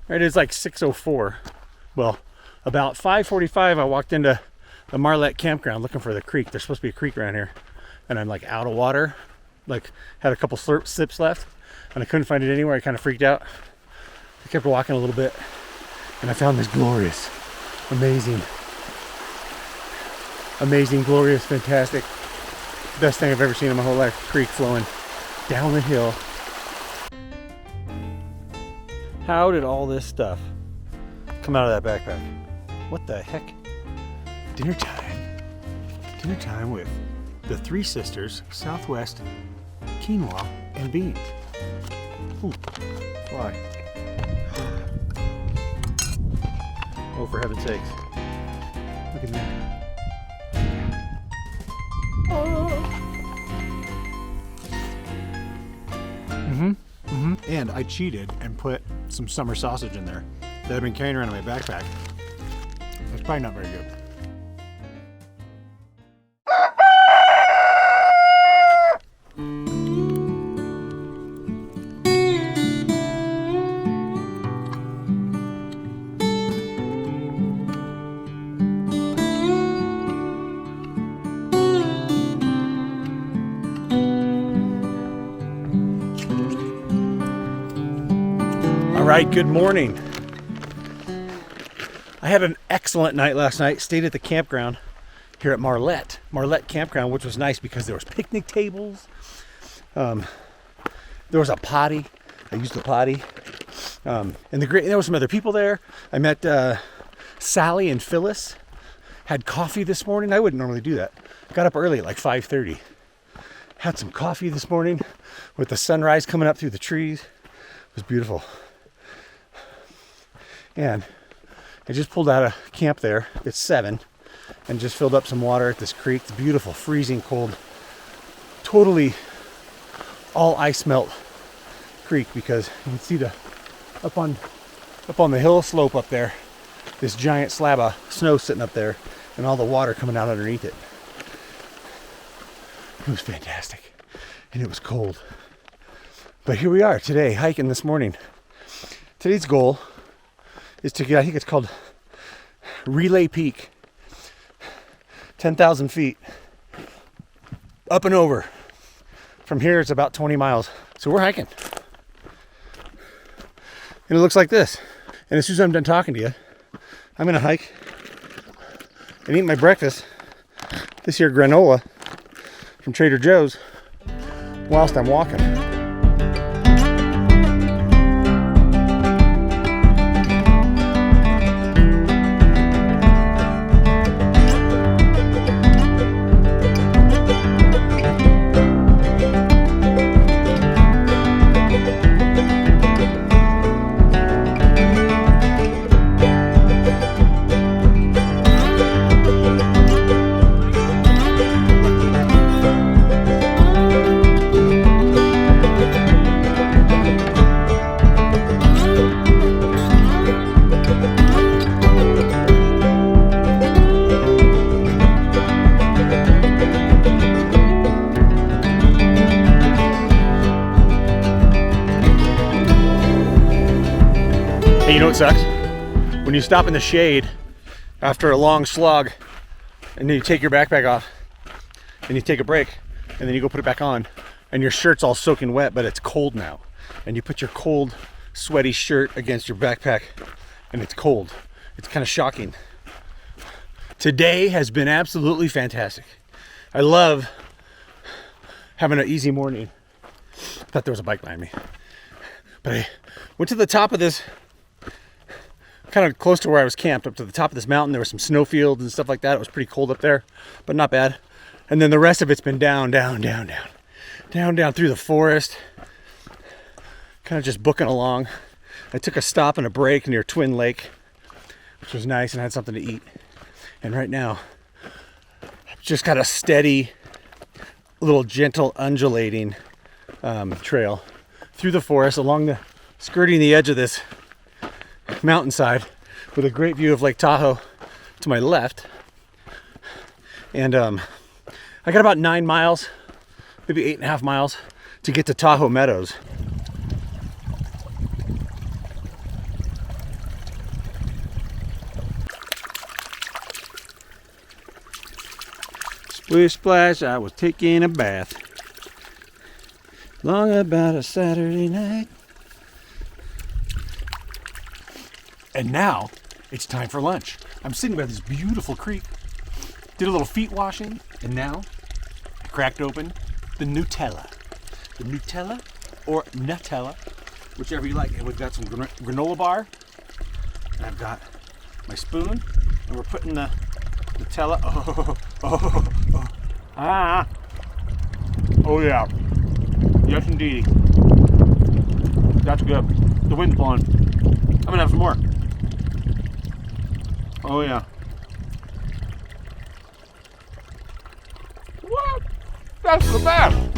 Right, it's like 6:04. Well, about 5:45, I walked into the Marlette Campground looking for the creek. There's supposed to be a creek around here. And I'm like out of water. Like, had a couple sips left. And I couldn't find it anywhere. I kind of freaked out. I kept walking a little bit. And I found this glorious, amazing, glorious, fantastic, best thing I've ever seen in my whole life. Creek flowing down the hill. How did all this stuff come out of that backpack? What the heck? Dinner time. Dinner time with the Three Sisters Southwest quinoa and beans. Ooh, fly. Oh, for heaven's sakes. Look at that. And I cheated and put some summer sausage in there that I've been carrying around in my backpack. It's probably not very good. All right, good morning. I had an excellent night last night. Stayed at the campground here at Marlette Campground, which was nice because there was picnic tables. There was a potty. I used the potty. And there were some other people there. I met Sally and Phyllis. Had coffee this morning. I wouldn't normally do that. Got up early at like 5:30. Had some coffee this morning with the sunrise coming up through the trees. It was beautiful. And I just pulled out of camp there. It's 7 and just filled up some water at this creek. It's beautiful, freezing cold, totally all ice melt creek, because you can see up on the hill slope up there, this giant slab of snow sitting up there and all the water coming out underneath it. It was fantastic and it was cold. But here we are today, hiking this morning. Today's goal is to get, I think it's called Relay Peak, 10,000 feet up and over. From here it's about 20 miles. So we're hiking. And it looks like this. And as soon as I'm done talking to you, I'm gonna hike and eat my breakfast, this here granola from Trader Joe's, whilst I'm walking. Hey, you know what sucks? When you stop in the shade after a long slog and then you take your backpack off and you take a break and then you go put it back on and your shirt's all soaking wet, but it's cold now. And you put your cold, sweaty shirt against your backpack and it's cold. It's kind of shocking. Today has been absolutely fantastic. I love having an easy morning. I thought there was a bike behind me. But I went to the top of this, kind of close to where I was camped, up to the top of this mountain. There were some snow fields and stuff like that. It was pretty cold up there, but not bad. And then the rest of it's been down through the forest, kind of just booking along. I took a stop and a break near Twin Lake, which was nice, and I had something to eat. And right now, I've just got a steady, little gentle undulating trail through the forest, skirting the edge of this mountainside with a great view of Lake Tahoe to my left. And I got about 9 miles, maybe 8.5 miles to get to Tahoe Meadows. With Splash, I was taking a bath. Long about a Saturday night. And now, it's time for lunch. I'm sitting by this beautiful creek. Did a little feet washing, and now I cracked open the Nutella. The Nutella or Nutella, whichever you like. And we've got some granola bar. And I've got my spoon, and we're putting the Nutella. Oh yeah. Yes indeed. That's good. The wind's blowing. I'm gonna have some more. Oh yeah. What? That's the best.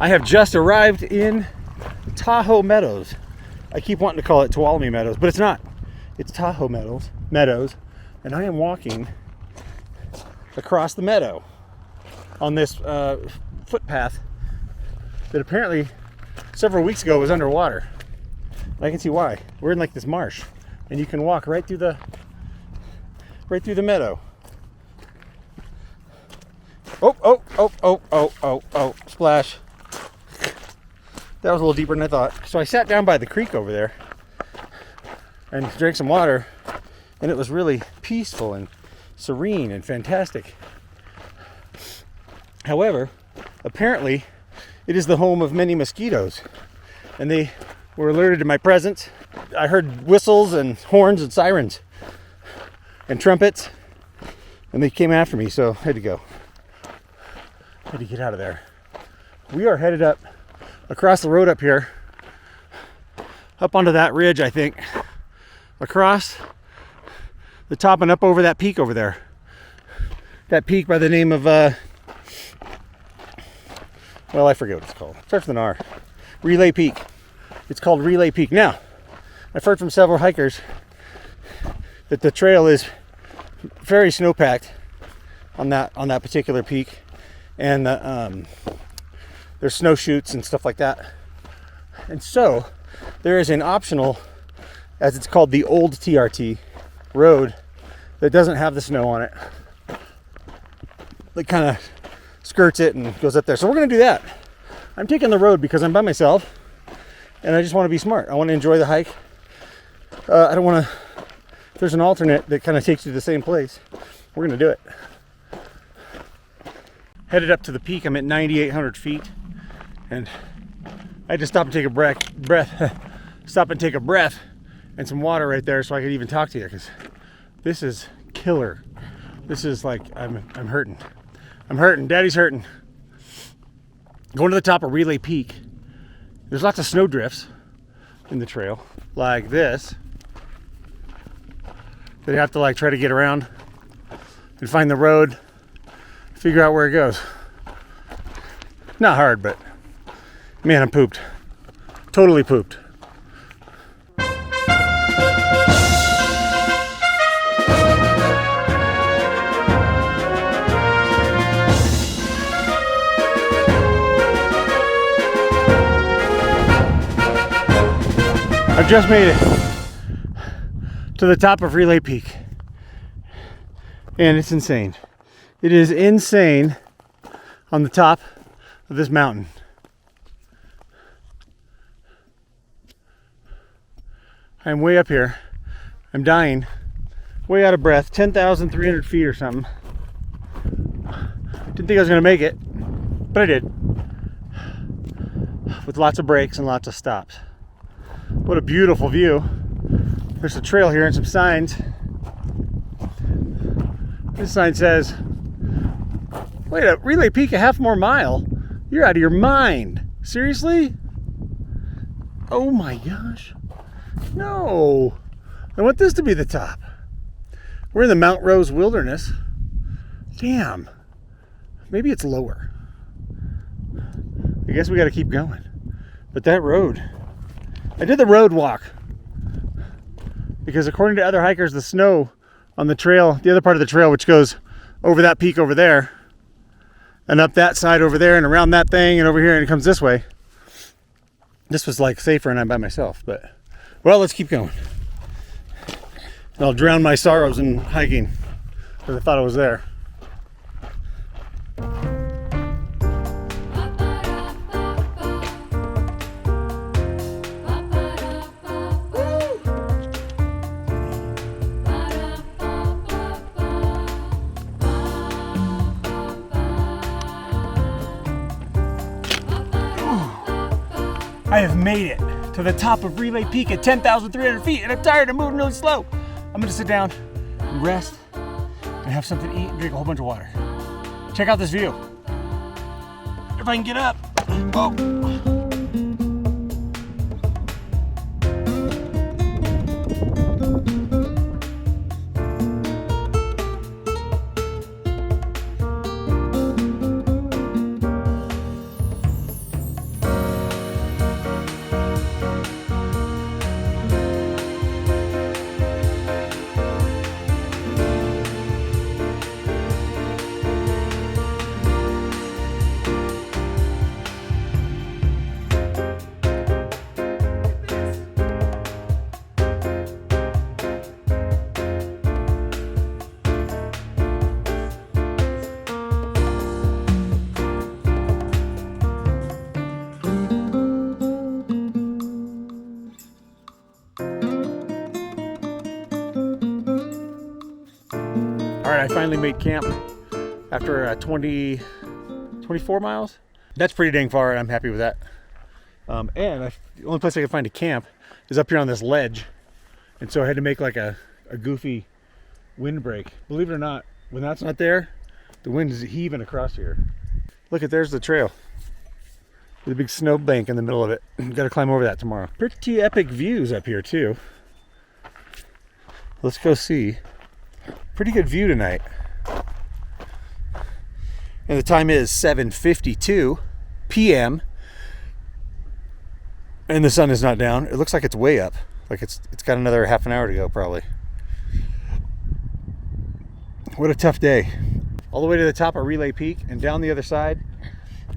I have just arrived in Tahoe Meadows. I keep wanting to call it Tuolumne Meadows, but it's not. It's Tahoe Meadows, and I am walking across the meadow on this footpath that apparently several weeks ago was underwater. I can see why. We're in like this marsh, and you can walk right through the meadow. Oh, splash. That was a little deeper than I thought. So I sat down by the creek over there and drank some water, and it was really peaceful and serene and fantastic. However, apparently it is the home of many mosquitoes, and they were alerted to my presence. I heard whistles and horns and sirens and trumpets, and they came after me, so I had to go. I had to get out of there. We are headed up across the road up here, up onto that ridge, I think, across the top and up over that peak over there. That peak by the name of, well, I forget what it's called. It starts with an R. Relay Peak. It's called Relay Peak. Now, I've heard from several hikers that the trail is very snow-packed on that particular peak, and there's snow chutes and stuff like that. And so there is an optional, as it's called, the old TRT road that doesn't have the snow on it. It kind of skirts it and goes up there. So we're going to do that. I'm taking the road because I'm by myself and I just want to be smart. I want to enjoy the hike. I don't want to, there's an alternate that kind of takes you to the same place. We're going to do it. Headed up to the peak. I'm at 9,800 feet. And I had to stop and take a breath and some water right there so I could even talk to you, because this is killer. This is like, I'm hurting. I'm hurting. Daddy's hurting. Going to the top of Relay Peak. There's lots of snow drifts in the trail, like this. They have to like try to get around and find the road, figure out where it goes. Not hard, but man, I'm pooped. Totally pooped. I've just made it to the top of Relay Peak, and it's insane. It is insane on the top of this mountain. I'm way up here. I'm dying. Way out of breath. 10,300 feet or something. Didn't think I was going to make it, but I did. With lots of breaks and lots of stops. What a beautiful view. There's a trail here and some signs. This sign says, wait, a Relay Peak a half more mile? You're out of your mind. Seriously? Oh my gosh. No. I want this to be the top. We're in the Mount Rose Wilderness. Damn. Maybe it's lower. I guess we got to keep going. But that road, I did the road walk because according to other hikers, the snow on the trail, the other part of the trail, which goes over that peak over there and up that side over there and around that thing and over here and it comes this way. This was like safer and I'm by myself, but well, let's keep going. I'll drown my sorrows in hiking because I thought I was there. I have made it to the top of Relay Peak at 10,300 feet and I'm tired of moving really slow. I'm gonna sit down and rest and have something to eat and drink a whole bunch of water. Check out this view. If I can get up. Oh. All right, I finally made camp after 24 miles. That's pretty dang far, and I'm happy with that. The only place I could find a camp is up here on this ledge. And so I had to make like a goofy windbreak. Believe it or not, when that's not there, the wind is heaving across here. Look at, there's the trail. With a big snow bank in the middle of it. Got to climb over that tomorrow. Pretty epic views up here too. Let's go see. Pretty good view tonight. And the time is 7:52 p.m. and the sun is not down. It looks like it's way up. Like it's got another half an hour to go probably. What a tough day. All the way to the top of Relay Peak and down the other side.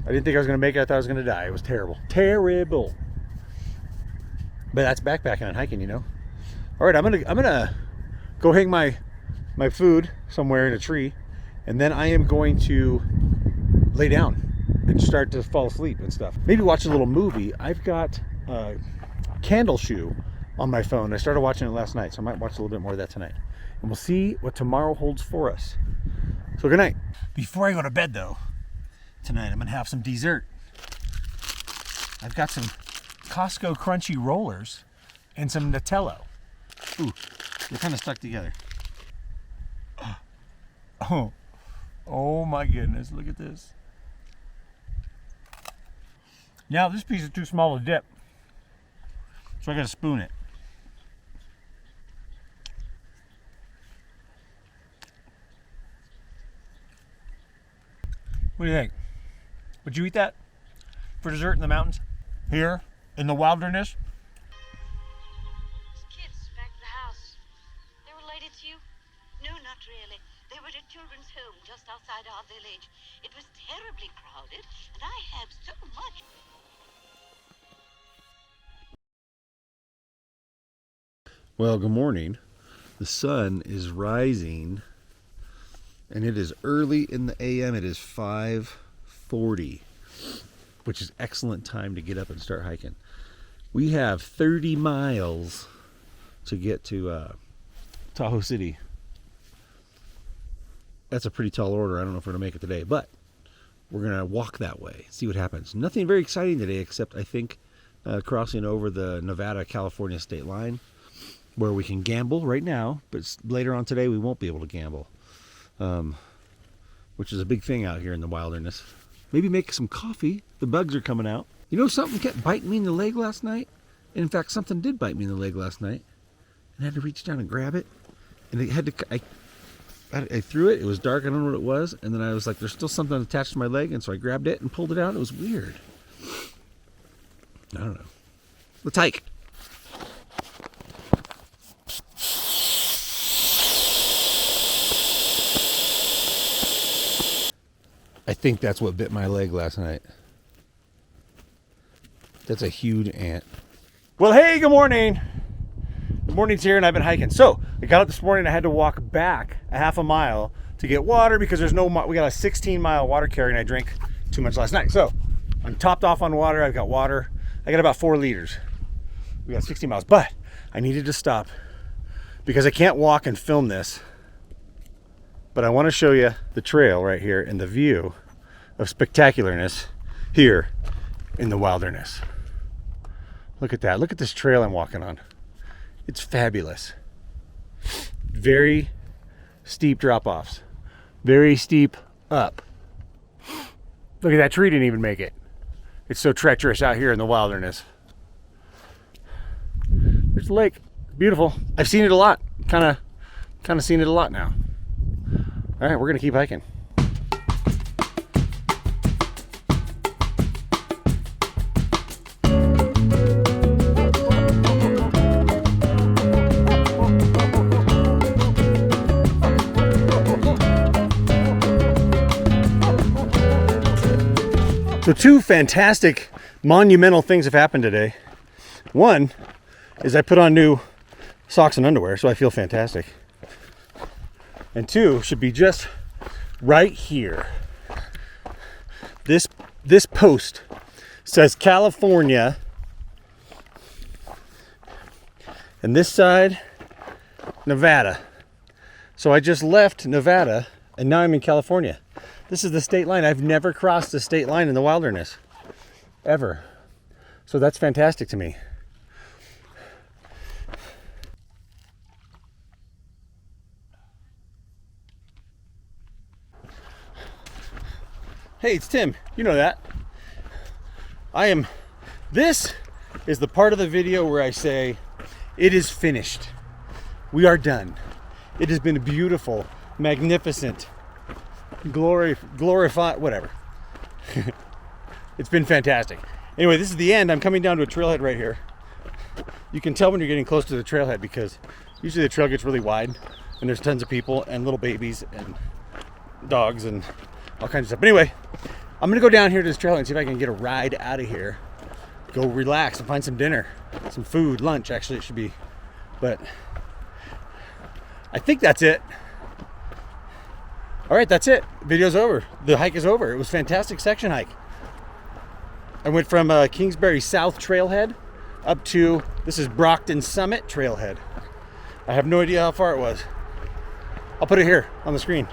I didn't think I was going to make it. I thought I was going to die. It was terrible. Terrible. But that's backpacking and hiking, you know. All right, I'm gonna go hang my food somewhere in a tree, and then I am going to lay down and start to fall asleep and stuff. Maybe watch a little movie. I've got Candle Shoe on my phone. I started watching it last night, so I might watch a little bit more of that tonight. And we'll see what tomorrow holds for us. So good night. Before I go to bed though, tonight I'm gonna have some dessert. I've got some Costco crunchy rollers and some Nutella. Ooh, they're kind of stuck together. Oh my goodness, look at this. Now this piece is too small to dip, so I gotta spoon it. What do you think? Would you eat that for dessert in the mountains? Here in the wilderness? Those kids back at the house, they related to you? No, not really. They were at a children's home just outside our village. It was terribly crowded, and I had so much. Well, good morning. The sun is rising, and it is early in the AM. It is 5:40, which is excellent time to get up and start hiking. We have 30 miles to get to Tahoe City. That's a pretty tall order. I don't know if we're gonna make it today, but we're gonna walk that way, see what happens. Nothing very exciting today, except I think crossing over the Nevada-California state line, where we can gamble right now, but later on today we won't be able to gamble. which is a big thing out here in the wilderness. Maybe make some coffee. The bugs are coming out. You know, something kept biting me in the leg last night. And in fact, something did bite me in the leg last night. And I had to reach down and grab it. And it had to, I threw it. It was dark. I don't know what it was. And then I was like, there's still something attached to my leg. And so I grabbed it and pulled it out. It was weird. I don't know. Let's hike. I think that's what bit my leg last night. That's a huge ant. Well, hey, good morning. Good morning's here and I've been hiking. So I got up this morning and I had to walk back a half a mile to get water because there's no, we got a 16-mile water carrier and I drank too much last night. So I'm topped off on water. I've got water. I got about 4 liters. We got 16 miles, but I needed to stop because I can't walk and film this. But I want to show you the trail right here and the view of spectacularness here in the wilderness. Look at that. Look at this trail I'm walking on. It's fabulous. Very steep drop-offs. Very steep up. Look at that tree, didn't even make it. It's so treacherous out here in the wilderness. There's the lake. Beautiful. I've seen it a lot. Kind of seen it a lot now. All right, we're gonna keep hiking. So 2 fantastic, monumental things have happened today. One is I put on new socks and underwear, so I feel fantastic. And 2 should be just right here. This post says California, and this side, Nevada. So I just left Nevada, and now I'm in California. This is the state line. I've never crossed the state line in the wilderness, ever. So that's fantastic to me. Hey, it's Tim. You know that. This is the part of the video where I say, it is finished. We are done. It has been beautiful, magnificent, glorified, whatever. It's been fantastic. Anyway, this is the end. I'm coming down to a trailhead right here. You can tell when you're getting close to the trailhead because usually the trail gets really wide and there's tons of people and little babies and dogs and all kinds of stuff. But anyway, I'm gonna go down here to this trailhead and see if I can get a ride out of here. Go relax and find some dinner, some food, lunch actually it should be. But I think that's it. All right, that's it. Video's over. The hike is over. It was a fantastic section hike. I went from Kingsbury South Trailhead up to, this is Brockton Summit Trailhead. I have no idea how far it was. I'll put it here on the screen.